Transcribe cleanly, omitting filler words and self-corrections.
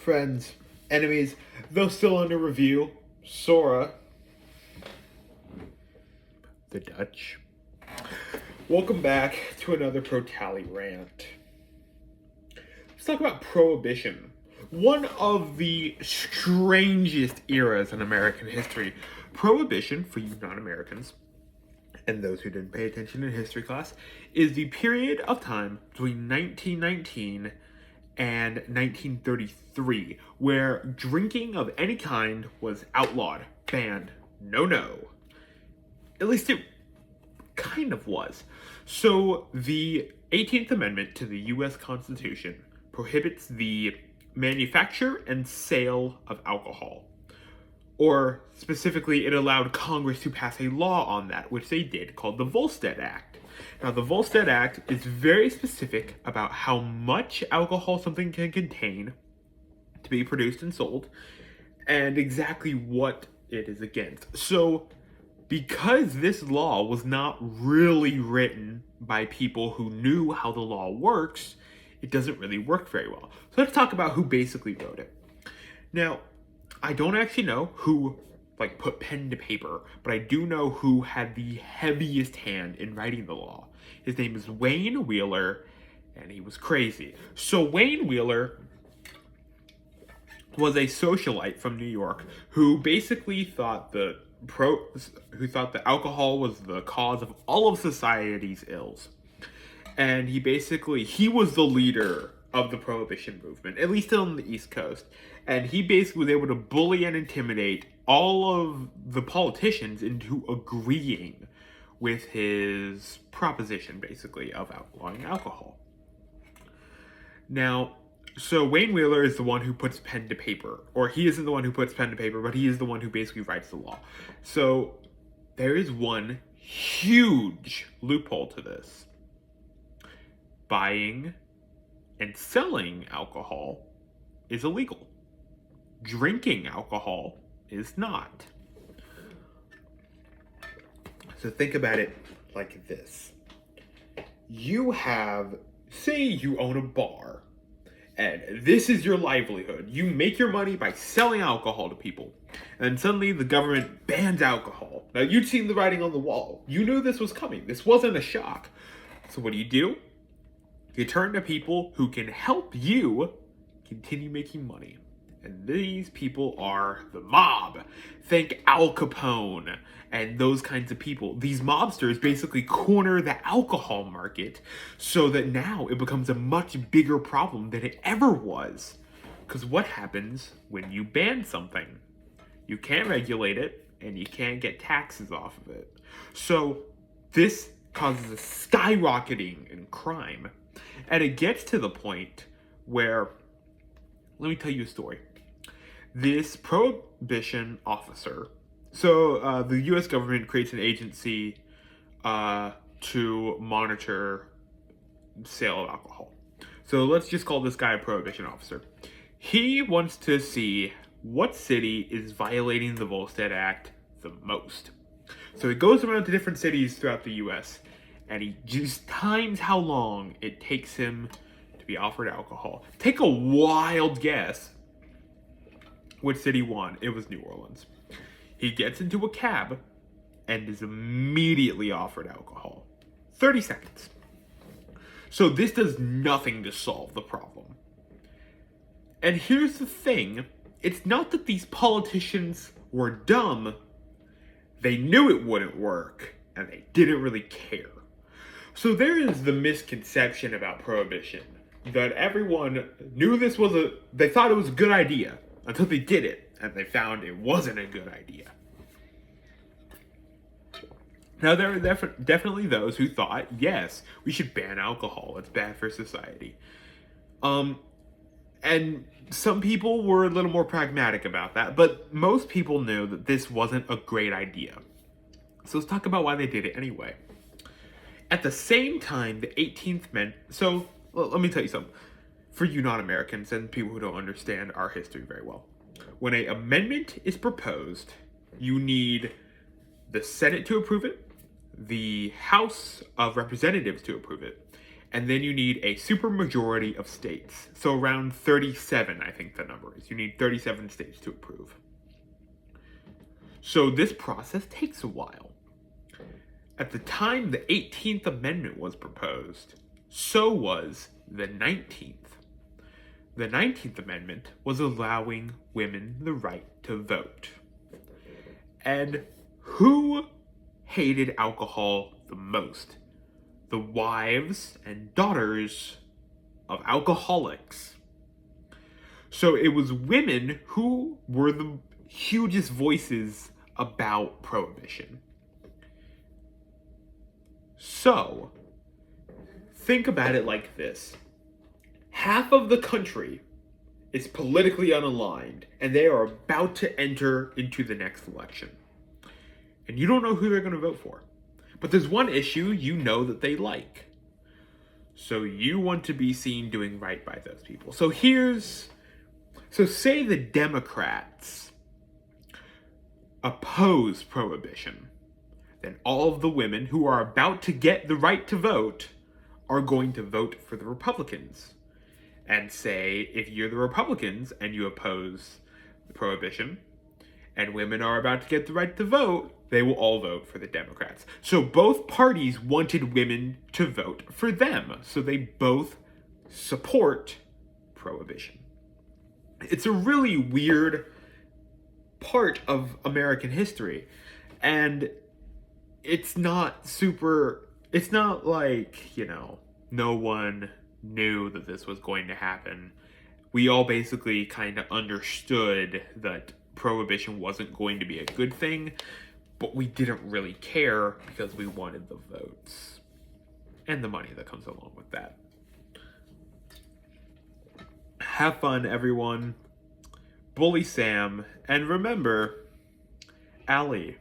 friends, enemies, though still under review, Sora, the Dutch. Welcome back to another Protaly Rant. Let's talk about Prohibition. One of the strangest eras in American history. Prohibition, for you non-Americans, and those who didn't pay attention in history class, is the period of time between 1919 and 1933, where drinking of any kind was outlawed, banned, no. At least it kind of was. So the 18th Amendment to the U.S. Constitution prohibits the manufacture and sale of alcohol. Or specifically, it allowed Congress to pass a law on that, which they did, called the Volstead Act. Now, the Volstead Act is very specific about how much alcohol something can contain to be produced and sold, and exactly what it is against. So, because this law was not really written by people who knew how the law works, it doesn't really work very well. So let's talk about who basically wrote it. Now, I don't actually know who put pen to paper, but I do know who had the heaviest hand in writing the law. His name is Wayne Wheeler, and he was crazy. So Wayne Wheeler was a socialite from New York who basically thought that alcohol was the cause of all of society's ills. And he was the leader of the Prohibition movement, at least on the East Coast. And he basically was able to bully and intimidate all of the politicians into agreeing with his proposition, basically, of outlawing alcohol. Now, so Wayne Wheeler is the one who puts pen to paper. Or he isn't the one who puts pen to paper, but he is the one who basically writes the law. So there is one huge loophole to this. Buying and selling alcohol is illegal. Drinking alcohol is not. So think about it like this. Say you own a bar, and this is your livelihood. You make your money by selling alcohol to people. And suddenly the government bans alcohol. Now, you'd seen the writing on the wall. You knew this was coming. This wasn't a shock. So what do? You turn to people who can help you continue making money. And these people are the mob. Think Al Capone and those kinds of people. These mobsters basically corner the alcohol market so that now it becomes a much bigger problem than it ever was. Because what happens when you ban something? You can't regulate it, and you can't get taxes off of it. So this causes a skyrocketing in crime. And it gets to the point where, let me tell you a story. This prohibition officer, the U.S. government creates an agency to monitor sale of alcohol. So let's just call this guy a prohibition officer. He wants to see what city is violating the Volstead Act the most. So he goes around to different cities throughout the U.S., and he just times how long it takes him to be offered alcohol. Take a wild guess which city won. It was New Orleans. He gets into a cab and is immediately offered alcohol. 30 seconds. So this does nothing to solve the problem. And here's the thing. It's not that these politicians were dumb. They knew it wouldn't work, and they didn't really care. So there is the misconception about prohibition that everyone knew they thought it was a good idea until they did it and they found it wasn't a good idea. Now, there are definitely those who thought, yes, we should ban alcohol. It's bad for society. And some people were a little more pragmatic about that, but most people knew that this wasn't a great idea. So let's talk about why they did it anyway. At the same time, the 18th Amendment... So, let me tell you something. For you non-Americans and people who don't understand our history very well. When an amendment is proposed, you need the Senate to approve it, the House of Representatives to approve it, and then you need a supermajority of states. So around 37, I think the number is. You need 37 states to approve. So this process takes a while. At the time the 18th Amendment was proposed, so was the 19th. The 19th Amendment was allowing women the right to vote. And who hated alcohol the most? The wives and daughters of alcoholics. So it was women who were the hugest voices about prohibition. So, think about it like this. Half of the country is politically unaligned, and they are about to enter into the next election. And you don't know who they're going to vote for. But there's one issue you know that they like. So you want to be seen doing right by those people. So say the Democrats oppose prohibition. Then all of the women who are about to get the right to vote are going to vote for the Republicans. And say, if you're the Republicans and you oppose prohibition, and women are about to get the right to vote, they will all vote for the Democrats. So both parties wanted women to vote for them. So they both support prohibition. It's a really weird part of American history. And it's not like, no one knew that this was going to happen. We all basically kind of understood that prohibition wasn't going to be a good thing, but we didn't really care because we wanted the votes and the money that comes along with that. Have fun, everyone. Bully Sam, and remember, Allie.